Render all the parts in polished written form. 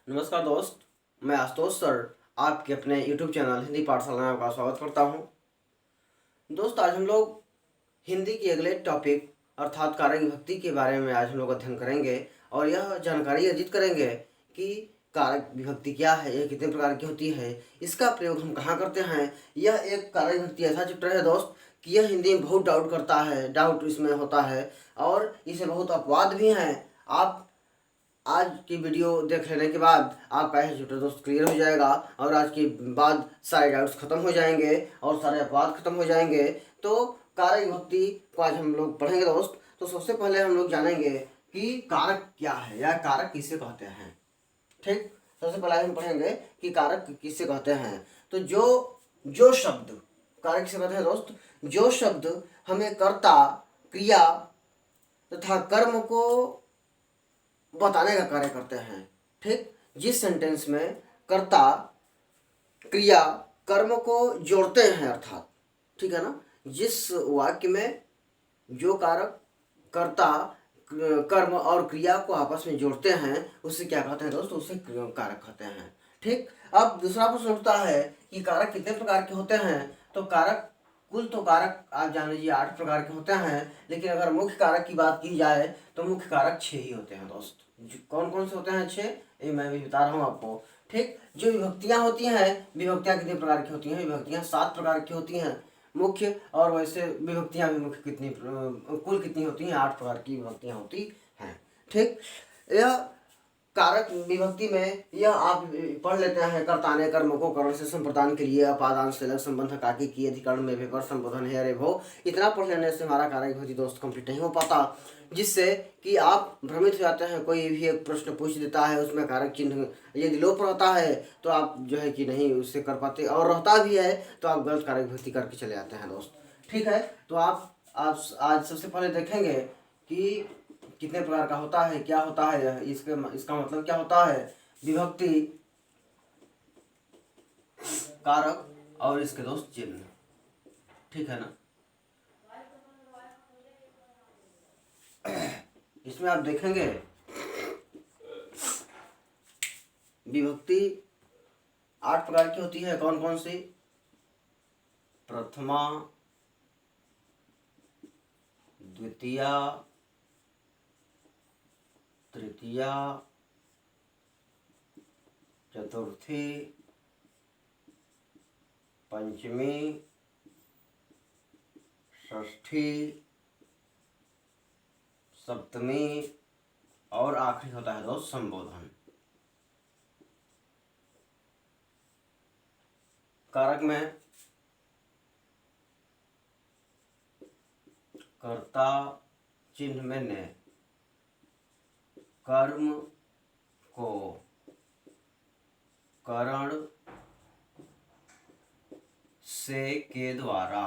नमस्कार दोस्त, मैं आशुतोष सर आपके अपने YouTube चैनल हिंदी पाठशाला में आपका स्वागत करता हूं। दोस्त, आज हम लोग हिंदी की अगले टॉपिक अर्थात कारक विभक्ति के बारे में आज हम लोग अध्ययन करेंगे और यह जानकारी अर्जित करेंगे कि कारक विभक्ति क्या है, यह कितने प्रकार की होती है, इसका प्रयोग हम कहाँ करते हैं। यह एक कारक विभक्ति ऐसा चैप्टर है दोस्त कि यह हिंदी में बहुत डाउट इसमें होता है और इसे बहुत अपवाद भी हैं। आप आज की वीडियो देख लेने के बाद आपका यह चैप्टर दोस्त क्लियर हो जाएगा और आज के बाद सारे डाउट्स खत्म हो जाएंगे और सारे अपवाद खत्म हो जाएंगे। तो कारक विभक्ति को आज हम लोग पढ़ेंगे दोस्त। तो सबसे पहले हम लोग जानेंगे कि कारक क्या है या कारक किसे कहते हैं। ठीक, सबसे पहले हम पढ़ेंगे कि कारक किसे कहते हैं। तो जो शब्द कारक किसे कहते हैं दोस्त, जो शब्द हमें कर्ता, क्रिया तथा कर्म को बताने का कार्य करते हैं। ठीक, जिस सेंटेंस में कर्ता, क्रिया, कर्म को जोड़ते हैं अर्थात, ठीक है ना, जिस वाक्य में जो कारक कर्ता, कर्म और क्रिया को आपस में जोड़ते हैं उसे क्या कहते हैं दोस्तों, उसे कारक कहते हैं। ठीक, अब दूसरा प्रश्न उठता है कि कारक कितने प्रकार के होते हैं। तो कारक कुल तो कारक आप जान लीजिए 8 प्रकार के होते हैं, लेकिन अगर मुख्य कारक की बात की जाए तो मुख्य कारक 6 ही होते हैं दोस्त। कौन कौन से होते हैं 6, ये मैं भी बता रहा हूँ आपको। ठीक, जो विभक्तियाँ होती हैं, विभक्तियाँ कितने प्रकार की होती हैं, विभक्तियाँ 7 प्रकार की होती हैं मुख्य, और वैसे विभक्तियाँ भी मुख्य कुल कितनी होती हैं, 8 प्रकार की विभक्तियाँ होती हैं। ठीक, यह कारक विभक्ति में यह आप पढ़ लेते हैं, कर्ता ने कर्म को करण से संप्रदान के लिए अपादान से लग संबंध काके की अधिकरण में विपर संबोधन है अरे भो। इतना पढ़ लेने से हमारा कारक विभक्ति दोस्त कंप्लीट नहीं हो पाता, जिससे कि आप भ्रमित हो जाते हैं। कोई भी एक प्रश्न पूछ देता है, उसमें कारक चिन्ह यदि लोप रहता है तो आप जो है कि नहीं उससे कर पाते, और रहता भी है तो आप गलत कारक विभक्ति करके चले जाते हैं दोस्त। ठीक है, तो आप आज सबसे पहले देखेंगे कि कितने प्रकार का होता है, क्या होता है, इसका मतलब क्या होता है, विभक्ति, कारक और इसके दोस्त चिन्ह। ठीक है ना, इसमें आप देखेंगे विभक्ति 8 प्रकार की होती है। कौन कौन सी, प्रथमा, द्वितीया, तृतीया, चतुर्थी, पंचमी, षष्ठी, सप्तमी और आखिरी होता है दोस्त संबोधन। कारक में कर्ता चिन्ह में ने, कर्म को करण से के द्वारा,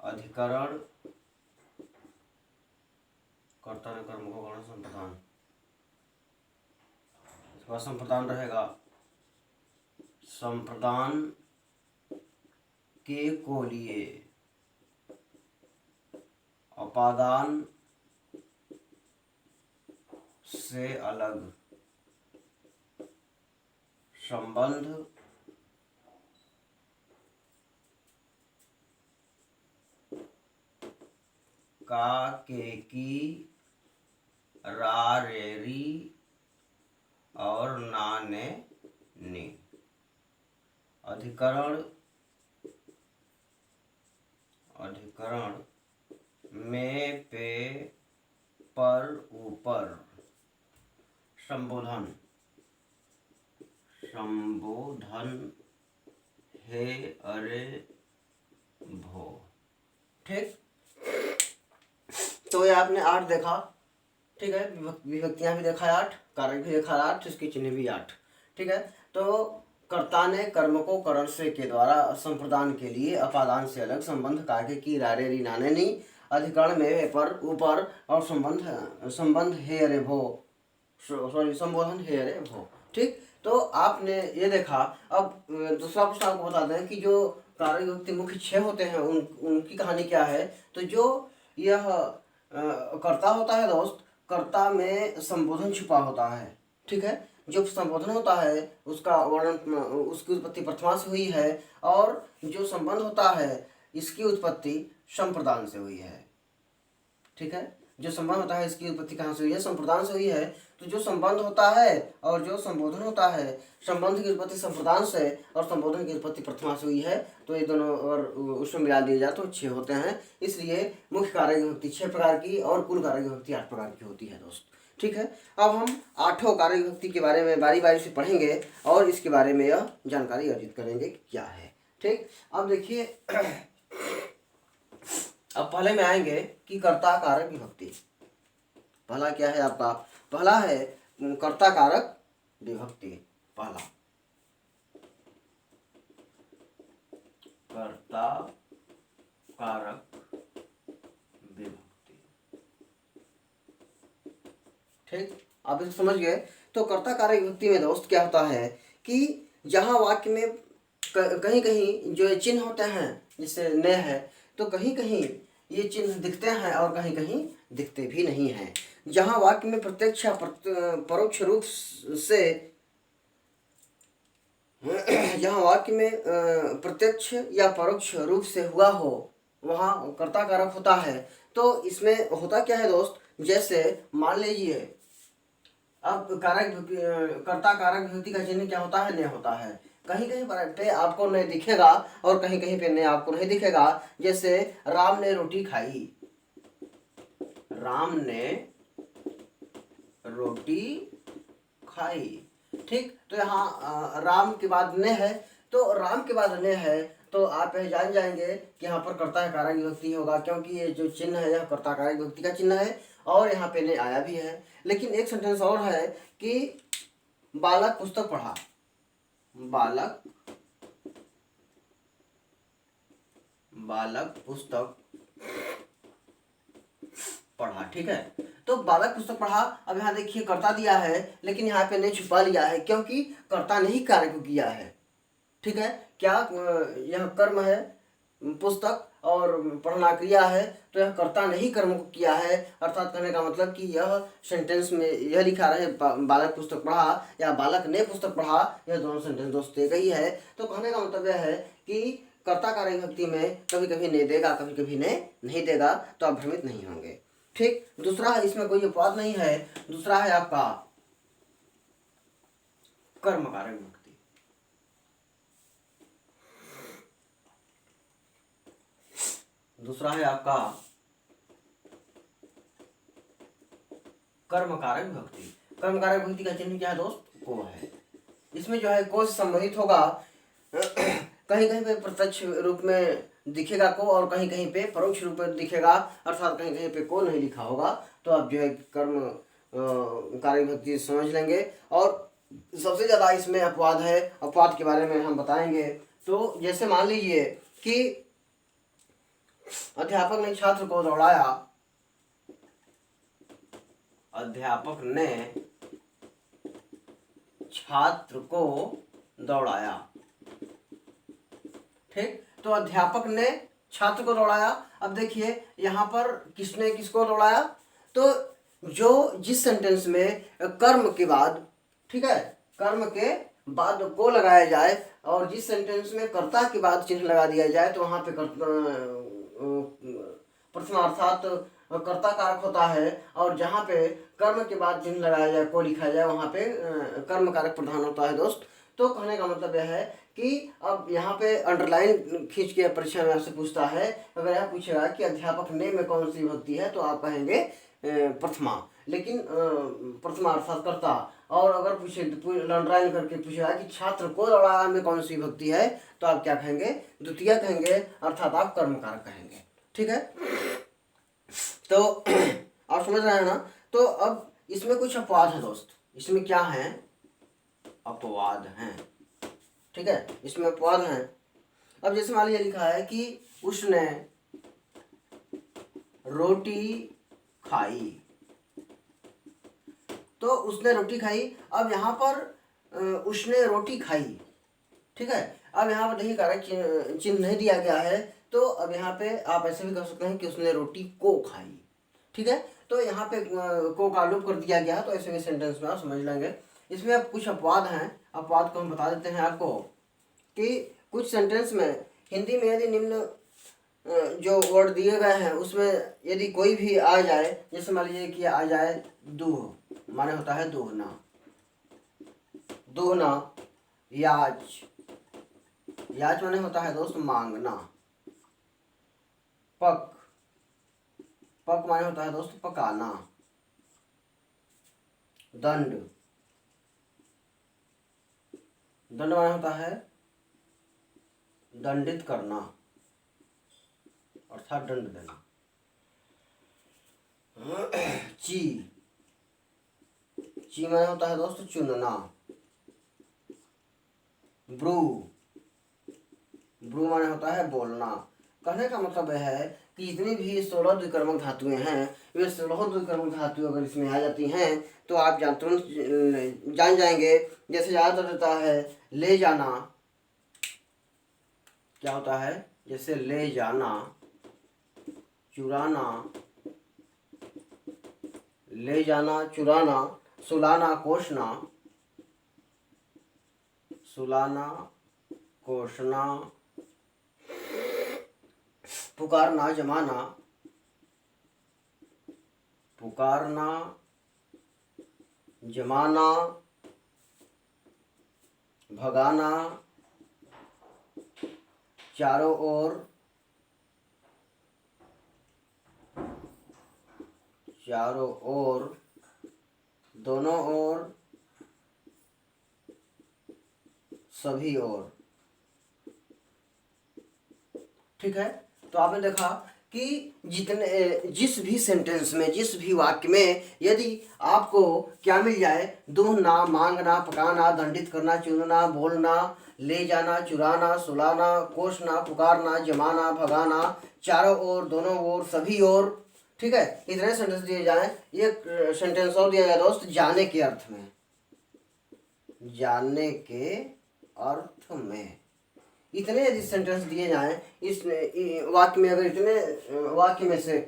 अधिकरण, कर्ता ने कर्म को करण संप्रदान, इसका संप्रदान रहेगा, संप्रदान के को लिए, अपादान से अलग, संबंध, का के की, रा रे री और ना ने नी, अधिकरण, अधिकरण में पे पर ऊपर, संबोधन, संबोधन हे अरे भो। ठीक, तो ये आपने 8 देखा। ठीक है, विभक्तियां भी देखा 8, कारक भी देखा 8, इसके चिन्ह भी 8। ठीक है, तो कर्ता ने कर्म को करण से के द्वारा संप्रदान के लिए अपादान से अलग, संबंध काके की रारे री नाने नी, अधिकरण में पर ऊपर और संबंध हे अरे भो, सॉरी संबोधन हे अरे भो। ठीक, तो आपने ये देखा। अब दूसरा प्रश्न आपको बता दें कि जो कारक विभक्ति मुख्य 6 होते हैं उनकी कहानी क्या है। तो जो यह कर्ता होता है दोस्त, कर्ता में संबोधन छुपा होता है। ठीक है। जो संबोधन होता है उसका वर्णन, उसकी उत्पत्ति प्रथमा से हुई है, और जो संबंध होता है इसकी उत्पत्ति संप्रदान से हुई है। ठीक है। जो संबंध होता है इसकी उत्पत्ति कहाँ से हुई है? संप्रदान से हुई है। तो जो संबंध होता है और जो संबोधन होता है, संबंध की उत्पत्ति संप्रदान से और संबोधन की उत्पत्ति प्रथमा से हुई है। तो ये दोनों और उसमें मिला दिए जाए तो 6 होते हैं। इसलिए मुख्य कारक विभक्ति 6 प्रकार की और कुल कारक विभक्ति 8 प्रकार की होती है दोस्त। ठीक है। अब हम 8 कारक विभक्ति के बारे में बारी बारी से पढ़ेंगे और इसके बारे में यह जानकारी अर्जित करेंगे कि क्या है। ठीक। अब देखिए, अब पहले में आएंगे कि कर्ता कारक विभक्ति। पहला क्या है आपका? पहला है कर्ता कारक विभक्ति। पहला कर्ता कारक विभक्ति। ठीक। आप इसको समझ गए। तो कर्ता कारक विभक्ति में दोस्त क्या होता है कि जहां वाक्य में कहीं कहीं जो चिन्ह होते हैं, जैसे न है, तो कहीं कहीं ये चिन्ह दिखते हैं और कहीं कहीं दिखते भी नहीं हैं। जहां वाक्य में प्रत्यक्ष या परोक्ष रूप से जहां वाक्य में प्रत्यक्ष या परोक्ष रूप से हुआ हो वहां कर्ता कारक होता है। तो इसमें होता क्या है दोस्त? जैसे मान लीजिए, अब कर्ता कारक विभक्ति का चिन्ह क्या होता है? ने होता है। कहीं कहीं पे आपको नहीं दिखेगा और कहीं कहीं पे नहीं आपको नहीं दिखेगा। जैसे राम ने रोटी खाई, राम ने रोटी खाई। ठीक। तो यहाँ राम के बाद ने है, तो राम के बाद ने है तो आप यह जान जाएंगे कि यहाँ पर कर्ता कारक विभक्ति होगा, क्योंकि ये जो चिन्ह है यह कर्ता कारक विभक्ति का चिन्ह है और यहाँ पे ने आया भी है। लेकिन एक सेंटेंस और है कि बालक पुस्तक पढ़ा, बालक पुस्तक पढ़ा। ठीक है। तो बालक पुस्तक पढ़ा। अब यहाँ देखिए कर्ता दिया है लेकिन यहाँ पे ने छुपा लिया है, क्योंकि कर्ता ने ही कार्य को किया है। ठीक है। क्या यह कर्म है पुस्तक और पढ़ना क्रिया है, तो यह कर्ता ने ही कर्म को किया है। अर्थात कहने का मतलब कि यह सेंटेंस में यह लिखा रहे बालक पुस्तक पढ़ा या बालक ने पुस्तक पढ़ा, यह दोनों सेंटेंस दोस्त एक ही है। तो कहने का मतलब यह है कि कर्ता कारक विभक्ति में कभी कभी ने देगा, कभी कभी ने नहीं देगा, तो आप भ्रमित नहीं होंगे। ठीक। दूसरा, इसमें कोई अपवाद नहीं है। दूसरा है आपका कर्म कारक विभक्ति। दूसरा है आपका कर्म कारक विभक्ति। कर्म कारक विभक्ति का चिन्ह क्या है दोस्त? को है। इसमें जो है को से संबंधित होगा। कहीं कहीं पे प्रत्यक्ष रूप में दिखेगा को और कहीं कहीं पे परोक्ष रूप में दिखेगा, अर्थात कहीं कहीं पे को नहीं लिखा होगा। तो आप जो है कर्म कारक विभक्ति समझ लेंगे। और सबसे ज्यादा इसमें अपवाद है, अपवाद के बारे में हम बताएंगे। तो जैसे मान लीजिए कि अध्यापक ने छात्र को दौड़ाया, अध्यापक ने छात्र को दौड़ाया। ठीक। तो अध्यापक ने छात्र को दौड़ाया। अब देखिए यहाँ पर किसने किसको दौड़ाया? तो जो जिस सेंटेंस में कर्म के बाद, ठीक है, कर्म के बाद को लगाया जाए और जिस सेंटेंस में कर्ता के बाद चिन्ह लगा दिया जाए, तो वहां पे प्रथमा अर्थात कर्ता कारक होता है। और जहाँ पे कर्म के बाद चिन्ह लगाया जाए, को लिखा जाए, वहां पे कर्म कारक प्रधान होता है दोस्त। तो कहने का मतलब यह है कि अब यहाँ पे अंडरलाइन खींच के परीक्षा में आपसे पूछता है, अगर यह पूछेगा कि अध्यापक ने में कौन सी विभक्ति है, तो आप कहेंगे प्रथमा। लेकिन प्रथमा अर्थात कर्ता। और अगर पूछे अंडरलाइन करके पूछेगा कि छात्र को दौड़ाया में कौन सी विभक्ति है, तो आप क्या कहेंगे? द्वितीय कहेंगे, अर्थात आप कर्म कारक कहेंगे। ठीक है। तो आप समझ रहे हैं ना? तो अब इसमें कुछ अपवाद है दोस्त। इसमें क्या है? अपवाद हैं। ठीक है। इसमें अपवाद हैं। अब जैसे मान लीजिए लिखा है कि उसने रोटी खाई, तो उसने रोटी खाई। अब यहाँ पर उसने रोटी खाई। ठीक है। अब यहाँ पर देखिए कारक चिन्ह नहीं दिया गया है, तो अब यहाँ पे आप ऐसे भी कर सकते हैं कि उसने रोटी को खाई। ठीक है। तो यहाँ पे को का लोप कर दिया गया, तो ऐसे भी सेंटेंस में आप समझ लेंगे। इसमें अब कुछ अपवाद हैं, अपवाद को हम बता देते हैं आपको कि कुछ सेंटेंस में हिंदी में यदि निम्न जो वर्ड दिए गए हैं उसमें यदि कोई भी आ जाए, जैसे मान लीजिए कि आ जाए दूह, माने होता है दूहना, दूहना, याच, याच माने होता है दोस्त मांगना, पक, पक माने होता है दोस्त पकाना, दंड, दंड माने होता है दंडित करना अर्थात दंड देना। ची, ची माने होता है दोस्त चुनना। ब्रू, ब्रू माने होता है बोलना। कहने का मतलब है कि जितनी भी 16 द्विकर्मक धातुएं हैं, वे 16 द्विकर्मक धातुएं अगर इसमें आ जाती हैं तो आप तुरंत जान जाएंगे। जैसे याद रहता है ले जाना, क्या होता है, जैसे ले जाना, चुराना, ले जाना, चुराना, सुलाना, कोसना, सुलाना, कोसना, पुकारना, जमाना, पुकारना, जमाना, भगाना, चारों ओर, चारों ओर, दोनों ओर, सभी ओर। ठीक है, तो आपने देखा कि जिस भी सेंटेंस में, जिस भी वाक्य में यदि आपको क्या मिल जाए, दूहना, मांगना, पकाना, दंडित करना, चुनना, बोलना, ले जाना, चुराना, सुलाना, कोसना, पुकारना, जमाना, भगाना, चारों ओर, दोनों ओर, सभी ओर, ठीक है, इतने सेंटेंस दिए जाए। एक सेंटेंस और दिया गया दोस्त, जाने के अर्थ में, जानने के अर्थ में। इतने यदि सेंटेंस दिए जाएं इस वाक्य में, अगर इतने वाक्य में से,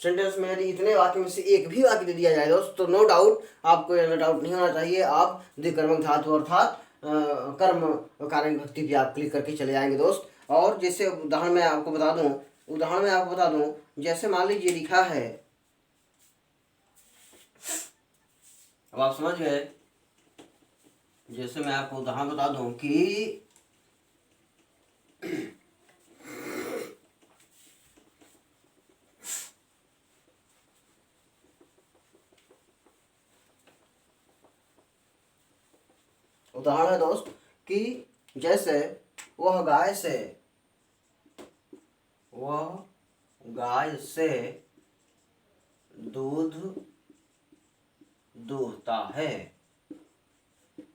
सेंटेंस में यदि इतने वाक्य में से एक भी वाक्य दे दिया जाए दोस्त, तो नो डाउट, आपको यह डाउट नहीं होना चाहिए, आप द्विकर्मक धातु अर्थात कर्म कारक विभक्ति भी आप क्लिक करके चले जाएंगे दोस्त। और जैसे उदाहरण में आपको बता दूं, जैसे मान लीजिए लिखा है, अब आप समझ गए, जैसे मैं आपको उदाहरण बता दूं कि उदाहरण है दोस्त कि जैसे वह गाय से दूध दूहता है।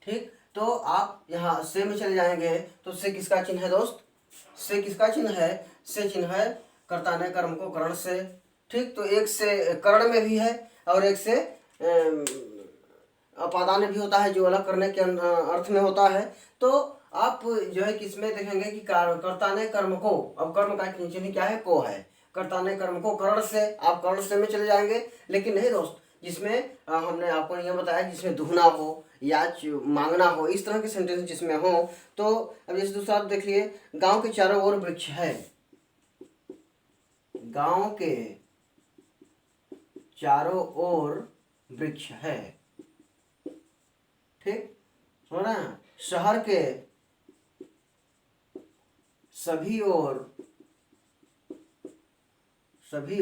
ठीक, तो आप यहाँ से में चले जाएंगे तो से किसका चिन्ह है दोस्त, से किसका चिन्ह है, से चिन्ह है कर्ता ने कर्म को करण से। ठीक, तो एक से करण में भी है और एक से अपादान भी होता है जो अलग करने के अर्थ में होता है। तो आप जो है किसमें देखेंगे कि कर्ता ने कर्म को, अब कर्म का चिन्ह क्या है, को है, कर्ता ने कर्म को करण से, आप करण से में चले जाएंगे। लेकिन नहीं दोस्त, जिसमें हमने आपको नियम बताया जिसमें दुहना हो या मांगना हो, इस तरह के सेंटेंस जिसमें हो। तो अब जैसे दूसरा देखिए, गांव के चारों ओर वृक्ष है, गांव के चारों ओर वृक्ष है। ठीक, सुन रहे हैं, शहर के सभी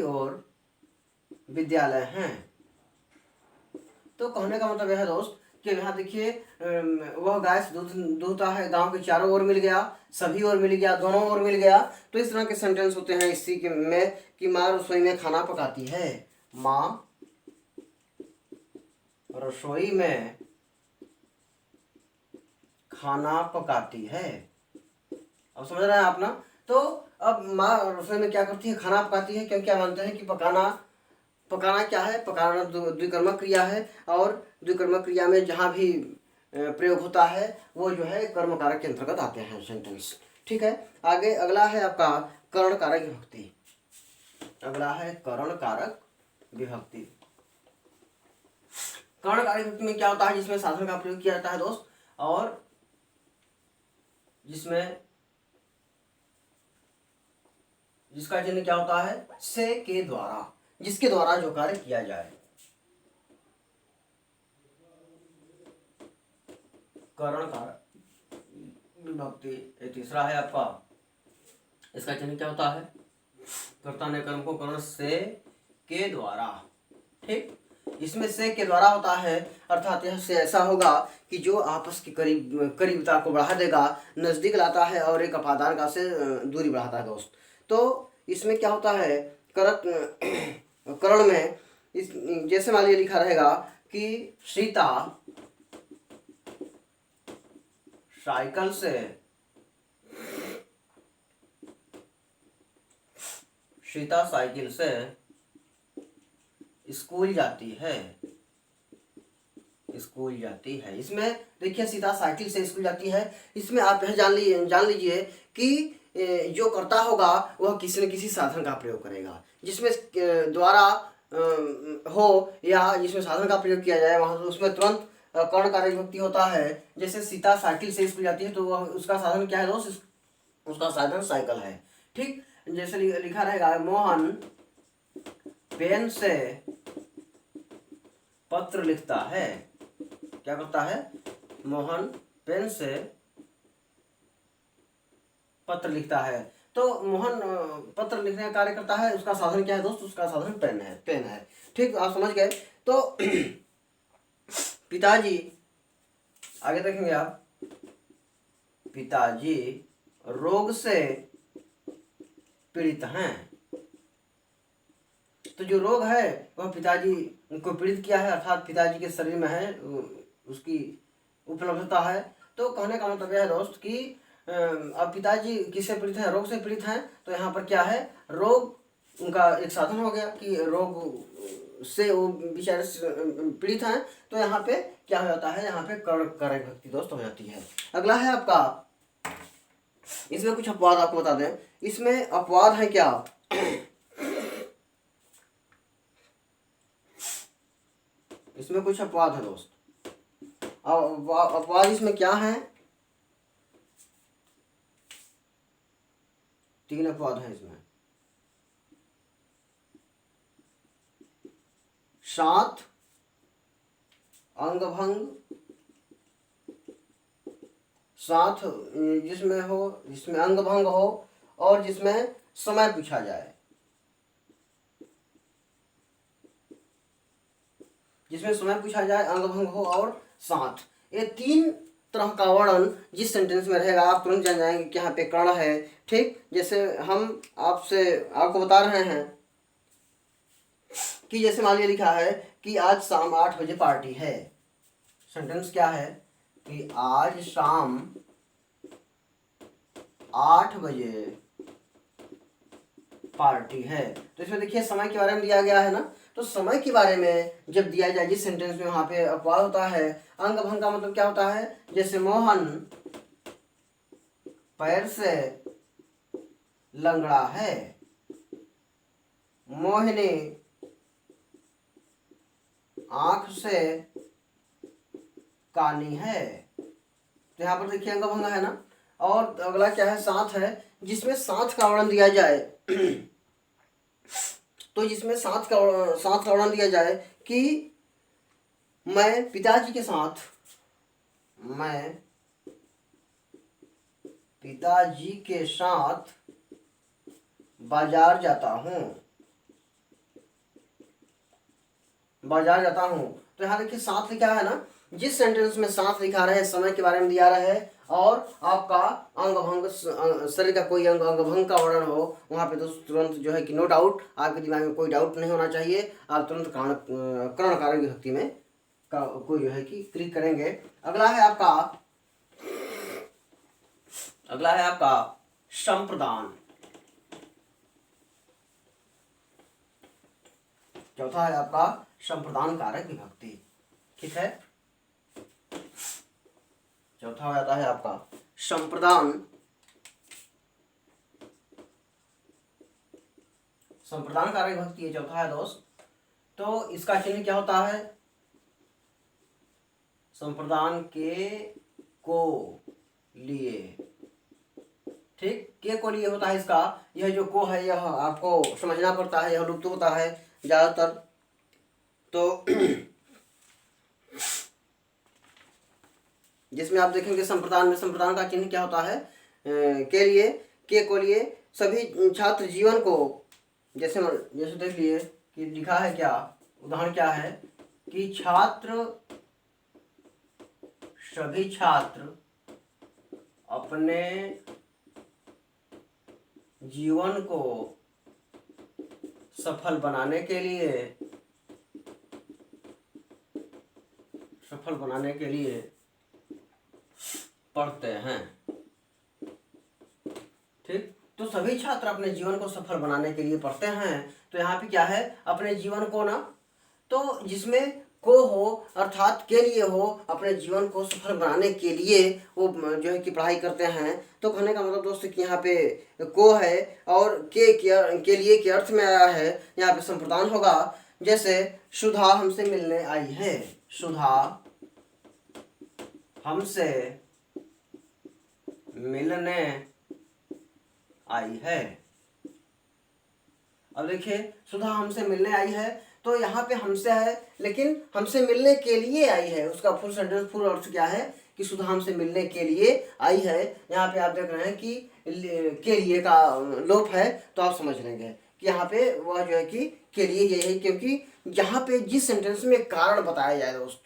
ओर विद्यालय हैं। तो कहने का मतलब यह है दोस्त कि यहाँ देखिए, वह गाय से दूध दूहता है, गांव के चारों ओर मिल गया, सभी ओर मिल गया, दोनों ओर मिल गया। तो इस तरह के सेंटेंस होते हैं इसी के में कि माँ रसोई में खाना पकाती है, माँ रसोई में खाना पकाती है। अब समझ रहे हैं आप ना। तो अब माँ रसोई में क्या करती है, खाना पकाती है, क्योंकि क्या मानते हैं कि पकाना क्या है, पकाना द्विकर्मक क्रिया है, और द्विकर्मक क्रिया में जहाँ भी प्रयोग होता है वो जो है कर्म कारक के अंतर्गत आते हैं सेंटेंस। ठीक है, आगे अगला है आपका करण कारक विभक्ति। अगला है करण कारक विभक्ति। कर्णकारक विभक्ति में क्या होता है, जिसमें साधन का प्रयोग किया जाता है दोस्त, और जिसका चिन्ह क्या होता है, से के द्वारा, जिसके द्वारा जो कार्य किया जाए। कर्णकारक विभक्ति ये तीसरा है आपका, इसका चिन्ह क्या होता है, कर्ता ने कर्म को कर्ण से के द्वारा। ठीक, इसमें से के द्वारा होता है, अर्थात यह से ऐसा होगा कि जो आपस की करीबता को बढ़ा देगा, नजदीक लाता है और एक अपादान का से दूरी बढ़ाता है दोस्त। तो इसमें क्या होता है, करक कर्ण में इस जैसे मान लीजिए लिखा रहेगा कि सीता साइकिल से स्कूल जाती है। इसमें देखिए सीता साइकिल से स्कूल जाती है, इसमें आप यह जान लीजिए कि जो करता होगा वह किसी न किसी साधन का प्रयोग करेगा, जिसमें द्वारा हो या जिसमें साधन का प्रयोग किया जाए, वहाँ उसमें तुरंत कर्णकारक विभक्ति होता है। जैसे सीता साइकिल से स्कूल जाती है तो वह उसका साधन क्या है दोस्त, उसका साधन साइकिल है। ठीक, जैसे लिखा रहेगा मोहन पेन से पत्र लिखता है। क्या करता है, मोहन पेन से पत्र लिखता है। तो मोहन पत्र लिखने का कार्य करता है, उसका साधन क्या है दोस्त, उसका साधन पेन है। ठीक, आप समझ गए। तो पिताजी, आगे देखेंगे आप, पिताजी रोग से पीड़ित हैं। तो जो रोग है वह पिताजी को पीड़ित किया है, अर्थात पिताजी के शरीर में है, उसकी उपलब्धता है। तो कहने का मतलब यह है दोस्त कि अब पिताजी किससे पीड़ित हैं, रोग से पीड़ित हैं। तो यहाँ पर क्या है, रोग उनका एक साधन हो गया कि रोग से वो बेचारे पीड़ित हैं। तो यहाँ पे क्या हो जाता है, यहाँ पे कर्णकारक विभक्ति दोस्त हो जाती है। अगला है आपका, इसमें कुछ अपवाद आपको बता दें। इसमें अपवाद है क्या, इसमें कुछ अपवाद है दोस्त। अपवाद इसमें क्या है, 3 अपवाद है इसमें। 7 अंगभंग, 7 जिसमें अंगभंग हो और जिसमें समय पूछा जाए, अंगभंग हो और 7, ये 3 तरह का वर्णन जिस सेंटेंस में रहेगा आप तुरंत जान जाएंगे कि यहाँ पे कर्ण है। ठीक, जैसे हम आपको बता रहे हैं कि जैसे मान लीजिए लिखा है कि आज शाम 8 बजे पार्टी है। सेंटेंस क्या है कि आज शाम 8 बजे पार्टी है। तो इसमें देखिए समय के बारे में दिया गया है ना, तो समय के बारे में जब दिया जाए जिस सेंटेंस में, वहां पे अपवाद होता है। अंग भंग का मतलब क्या होता है, जैसे मोहन पैर से लंगड़ा है, मोहिनी आंख से कानी है। तो यहाँ पर देखिए अंग भंग है ना। और अगला क्या है, 7 है, जिसमें 7 का वर्णन दिया जाए तो जिसमें 7 का वर्णन दिया जाए कि मैं पिताजी के साथ बाजार जाता हूँ। तो यहाँ देखिए 7 लिखा है ना, जिस सेंटेंस में 7 लिखा रहे, समय के बारे में दिया रहे और आपका अंग भंग, शरीर का कोई अंग भंग का वर्णन हो, वहाँ पे तो तुरंत जो है कि नो डाउट, आपके दिमाग में कोई डाउट नहीं होना चाहिए, आप तुरंत कर्णकारक विभक्ति में कोई जो है कि क्लिक करेंगे। अगला है आपका संप्रदान। चौथा है आपका संप्रदान कारक विभक्ति। ठीक है, चौथा हो जाता है आपका संप्रदान कारक विभक्ति, चौथा है दोस्त। तो इसका चिन्ह क्या होता है, संप्रदान के को लिए। ठीक, के को लिए होता है इसका, यह जो को है यह आपको समझना पड़ता है, यह लुप्त होता है ज़्यादातर। तो जिसमें आप देखेंगे संप्रदान में, संप्रदान का चिन्ह क्या होता है, के लिए, के को लिए। सभी छात्र जीवन को, जैसे देख लिए कि लिखा है क्या, उदाहरण क्या है कि सभी छात्र अपने जीवन को सफल बनाने के लिए पढ़ते हैं। ठीक, तो सभी छात्र अपने जीवन को सफल बनाने के लिए पढ़ते हैं। तो यहाँ पे क्या है, अपने जीवन को ना, तो जिसमें को हो अर्थात के लिए हो, अपने जीवन को सफल बनाने के लिए वो जो है कि पढ़ाई करते हैं। तो कहने का मतलब दोस्तों कि यहाँ पे को है और के लिए के अर्थ में आया है, यहाँ पे संप्रदान होगा। जैसे सुधा हमसे मिलने आई है, सुधा हमसे मिलने आई है। अब देखिए, सुधा हमसे मिलने आई है, तो यहाँ पे हमसे है लेकिन हमसे मिलने के लिए आई है। उसका फुल सेंटेंस, फुल अर्थ क्या है कि सुधा हमसे मिलने के लिए आई है। यहाँ पे आप देख रहे हैं कि के लिए का लोप है, तो आप समझ लेंगे कि यहाँ पे वह जो है कि के लिए ये है, क्योंकि यहाँ पे जिस सेंटेंस में कारण बताया जाए दोस्त,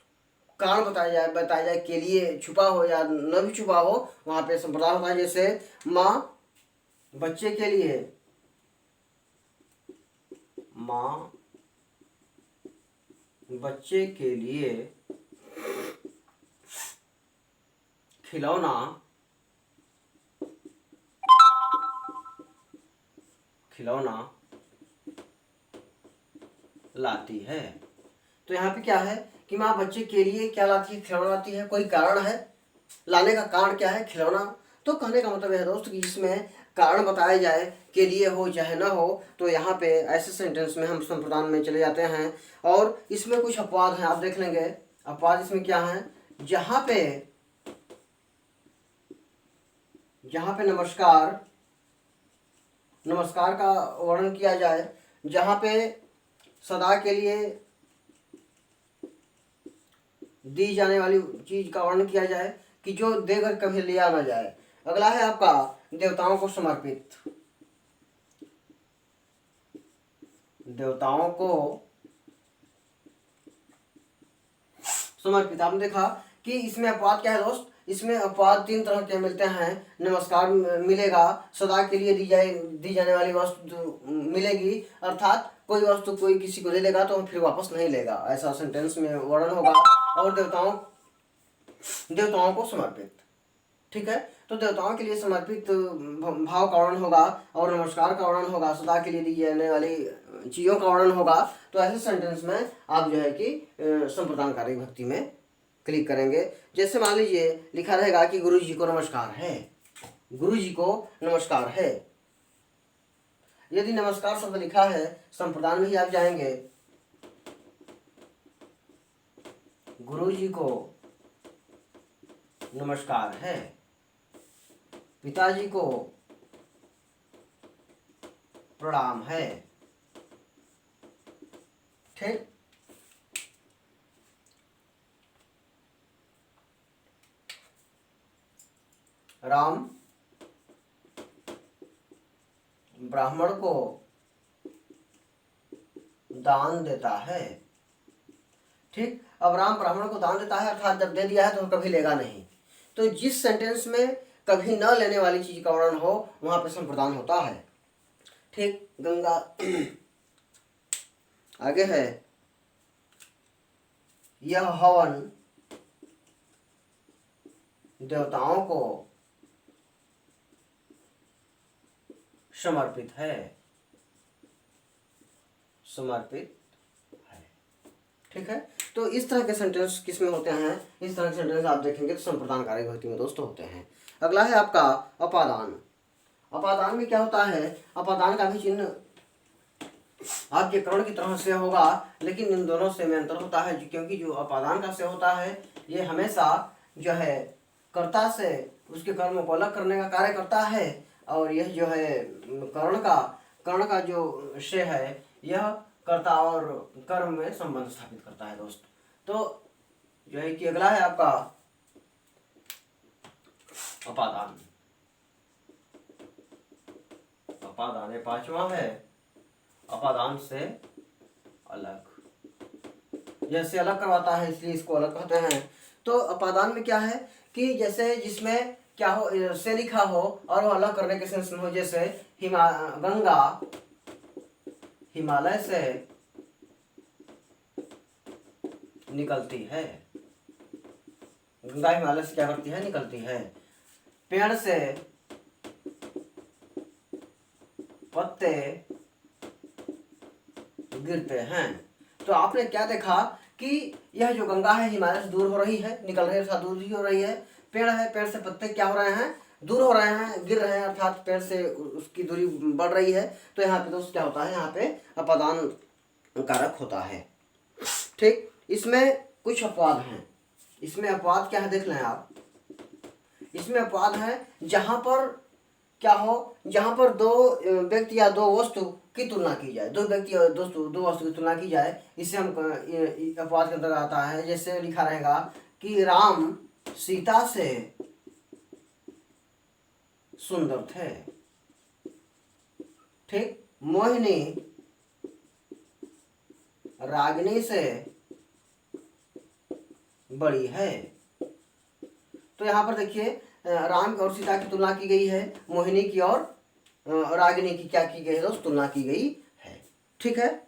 कारण बताया जाए के लिए छुपा हो या न भी छुपा हो, वहाँ पे संप्रदान होता है। जैसे माँ बच्चे के लिए, माँ बच्चे के लिए खिलौना लाती है। तो यहाँ पे क्या है कि माँ बच्चे के लिए क्या लाती है, खिलौना लाती है। कोई कारण है, लाने का कारण क्या है, खिलौना। तो कहने का मतलब है दोस्त कि इसमें कारण बताया जाए, के लिए हो चाहे ना हो, तो यहाँ पे ऐसे सेंटेंस में हम संप्रदान में चले जाते हैं। और इसमें कुछ अपवाद हैं, आप देख लेंगे। अपवाद इसमें क्या है, जहाँ पे नमस्कार का वर्णन किया जाए, जहाँ पे सदा के लिए दी जाने वाली चीज का वर्णन किया जाए कि जो देकर कभी लिया ना जाए। अगला है आपका देवताओं को समर्पित। देवताओं को समर्पित, आपने देखा कि इसमें अपवाद क्या है दोस्त, इसमें अपवाद 3 तरह के मिलते हैं। नमस्कार मिलेगा, सदा के लिए दी जाने वाली वस्तु मिलेगी, अर्थात कोई वस्तु कोई किसी को दे देगा तो फिर वापस नहीं लेगा, ऐसा सेंटेंस में वर्णन होगा। और देवताओं को समर्पित, ठीक है। तो देवताओं के लिए समर्पित भाव का वर्णन होगा, और नमस्कार का वर्णन होगा, सदा के लिए दी जाने वाली चीज़ों का वर्णन होगा। तो ऐसे सेंटेंस में आप जो है कि संप्रदानकारी भक्ति में क्लिक करेंगे। जैसे मान लीजिए लिखा रहेगा कि गुरु जी को नमस्कार है, गुरु जी को नमस्कार है। यदि नमस्कार शब्द लिखा है, संप्रदान में ही आप जाएंगे, गुरु जी को नमस्कार है, पिताजी को प्रणाम है। ठीक, राम ब्राह्मण को दान देता है। ठीक, अब राम ब्राह्मण को दान देता है, अर्थात जब दे दिया है तो कभी लेगा नहीं। तो जिस सेंटेंस में कभी न लेने वाली चीज का वर्णन हो, वहां पे संप्रदान होता है। ठीक, गंगा आगे है, यह हवन देवताओं को समर्पित है, ठीक है। तो इस तरह के सेंटेंस किसमें होते हैं, इस तरह के सेंटेंस आप देखेंगे तो संप्रदानकारी भक्ति में दोस्तों होते हैं। अगला है आपका अपादान। अपादान में क्या होता है, अपादान का भी चिन्ह आपके कर्ण की तरह से होगा, लेकिन इन दोनों से में अंतर होता है, क्योंकि जो अपादान का से होता है ये हमेशा जो है कर्ता से उसके कर्मों को अलग करने का कार्य करता है, और यह जो है कर्ण का जो श्रेय है यह कर्ता और कर्म में संबंध स्थापित करता है दोस्त। तो जो है कि अगला है आपका अपादान। अपादान ये पांचवा है, अपादान से अलग, जैसे अलग करवाता है इसलिए इसको अलग कहते हैं। तो अपादान में क्या है कि जैसे जिसमें क्या हो से लिखा हो और वो अलग करने के सेंस में हो, जैसे गंगा हिमालय से निकलती है, गंगा हिमालय से क्या करती है, निकलती है। पेड़ से पत्ते गिरते हैं। तो आपने क्या देखा कि यह जो गंगा है हिमालय से दूर हो रही है, निकल रही है, अर्थात दूर ही हो रही है। पेड़ है, पेड़ से पत्ते क्या हो रहे हैं, दूर हो रहे हैं, गिर रहे हैं, अर्थात पेड़ से उसकी दूरी बढ़ रही है। तो यहाँ पे दोस्त क्या होता है, यहाँ पे अपादान कारक होता है। ठीक, इसमें कुछ अपवाद हैं। इसमें अपवाद क्या है देख लें आप। इसमें अपवाद है जहां पर क्या हो, जहां पर दो व्यक्ति या दो वस्तु की तुलना की जाए, दो व्यक्ति और दो वस्तु की तुलना की जाए, इससे हम अपवाद के अंतर्गत आता है। जैसे लिखा रहेगा कि राम सीता से सुंदर थे। ठीक, मोहिनी रागिनी से बड़ी है। तो यहाँ पर देखिए राम और सीता की तुलना की गई है, मोहिनी की और रागिनी की क्या की गई है दोस्त, तुलना की गई है। ठीक है।